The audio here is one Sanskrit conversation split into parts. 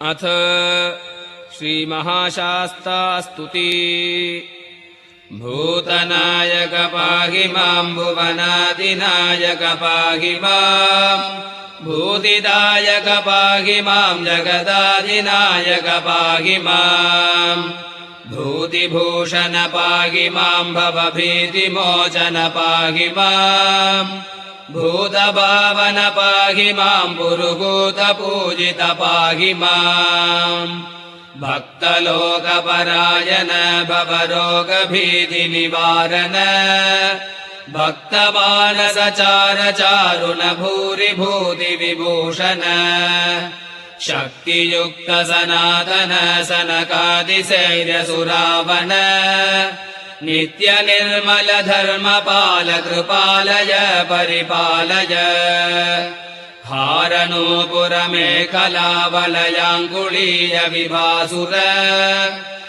अथ श्रीमहाशास्तास्तुति। भूतनायक पाहि मां भुवनादिनायक पाहि मां भूतिदायक पाहि मां जगदादिनायक पाहि मां भूतिभूषण पाहि मां भवभीतिमोचन पाहि मां भूतभावन पाहि मां पुरुहूतपूजित पाहि मां भक्तलोकपरायण भवरोगभीतिनिवारण भक्तमानसचारचारुण भूरिभूतिविभूषण शक्तियुक्त सनातन सनकादिशैर्यसुरावण नित्य निर्मल धर्मपाल कृपालय परिपालय हारनूपुरमेखलावलयाङ्गुलीय विभासुर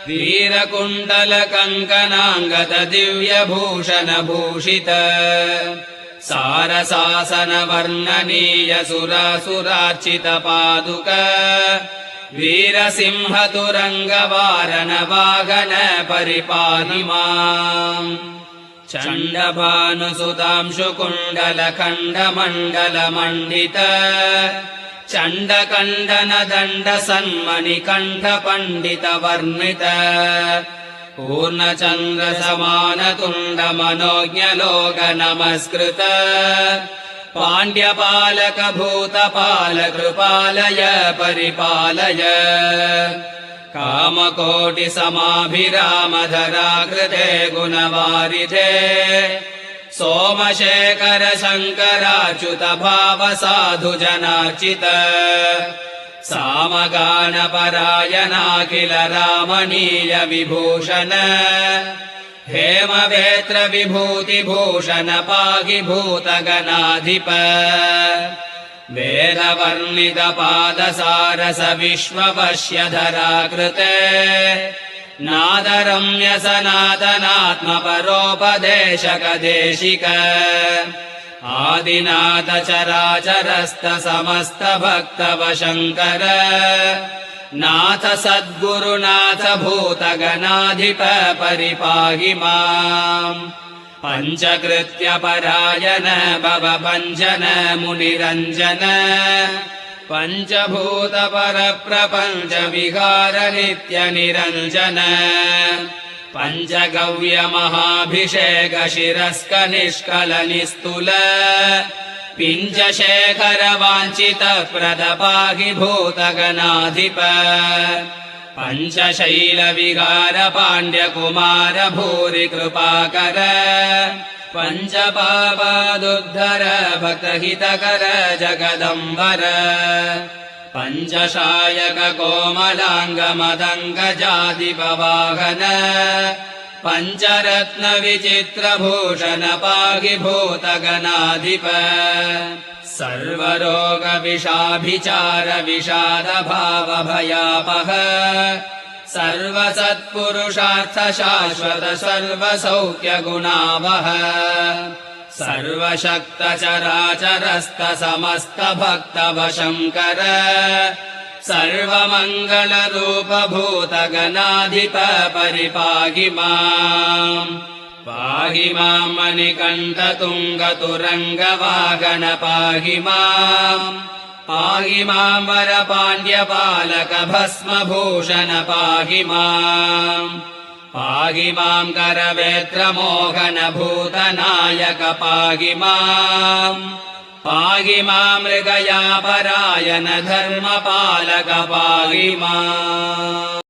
वीरकुण्डल कङ्कणाङ्गद दिव्यभूषण भूषित सारसासन वर्णनीय सुरासुरार्चित पादुक वीरसिंह तुरङ्गवारण वाहन परिपाहि माम् चण्डभानुसुतांशुकुण्डल खण्डमण्डल मण्डित चण्डकण्डन दण्ड सन्मणिकण्ठ पण्डित वर्णित पूर्णचन्द्र समान तुण्ड मनोज्ञलोक नमस्कृत पाण्ड्यपालक भूतपाल कृपालय परिपालय कामकोटि समाभिराम धराकृते गुणवारिधे सोमशेखर शङ्कराच्युत भाव साधु जनार्चित सामगानपरायणाखिल रामणीय विभूषण हेमवेत्र विभूतिभूषण पाहि भूतगणाधिप वेदवर्णित पादसारस विश्ववश्यधराकृते नादरम्य सनातनात्म परोपदेशक देशिक आदिनाथ चराचरस्थ समस्त भक्तवशङ्कर नाथ सद्गुरुनाथ भूतगणाधिप परिपाहि माम् पञ्चकृत्य परायण भवभञ्जन मुनिरञ्जन पञ्चभूत परप्रपञ्च विहार नित्य निरञ्जन पञ्चगव्य महाभिषेक शिरस्कनिष्कल निस्तुल पिञ्चशेखर वाञ्छित प्रद पाहि भूतगणाधिप पञ्चशैल विहार पाण्ड्यकुमार भूरि कृपाकर पञ्चपापादुद्धर भक्तहितकर जगदम्बर पञ्चशायक कोमलाङ्ग मदङ्ग जादिपवाहन पञ्चरत्न विचित्रभूषण पाहि भूतगणाधिप सर्वरोग विषाभिचार विषाद भाव भयापह सर्वसत्पुरुषार्थ शाश्वत सर्वसौख्य गुणावह सर्वशक्त चराचरस्थ समस्त भक्त वशङ्कर सर्वमङ्गल रूप भूतगणाधिप परिपाहि माम् पाहि मां मणिकण्ठ तुङ्ग तुरङ्ग वाहन पाहि माम् पाहि मां वरपाण्ड्यपालक भस्मभूषण पाहि माम् पाहि मां करवेत्र मोहन भूतनायक पाहि माम् पाहि मां मृगया परायण धर्मपालक पाहि माम्।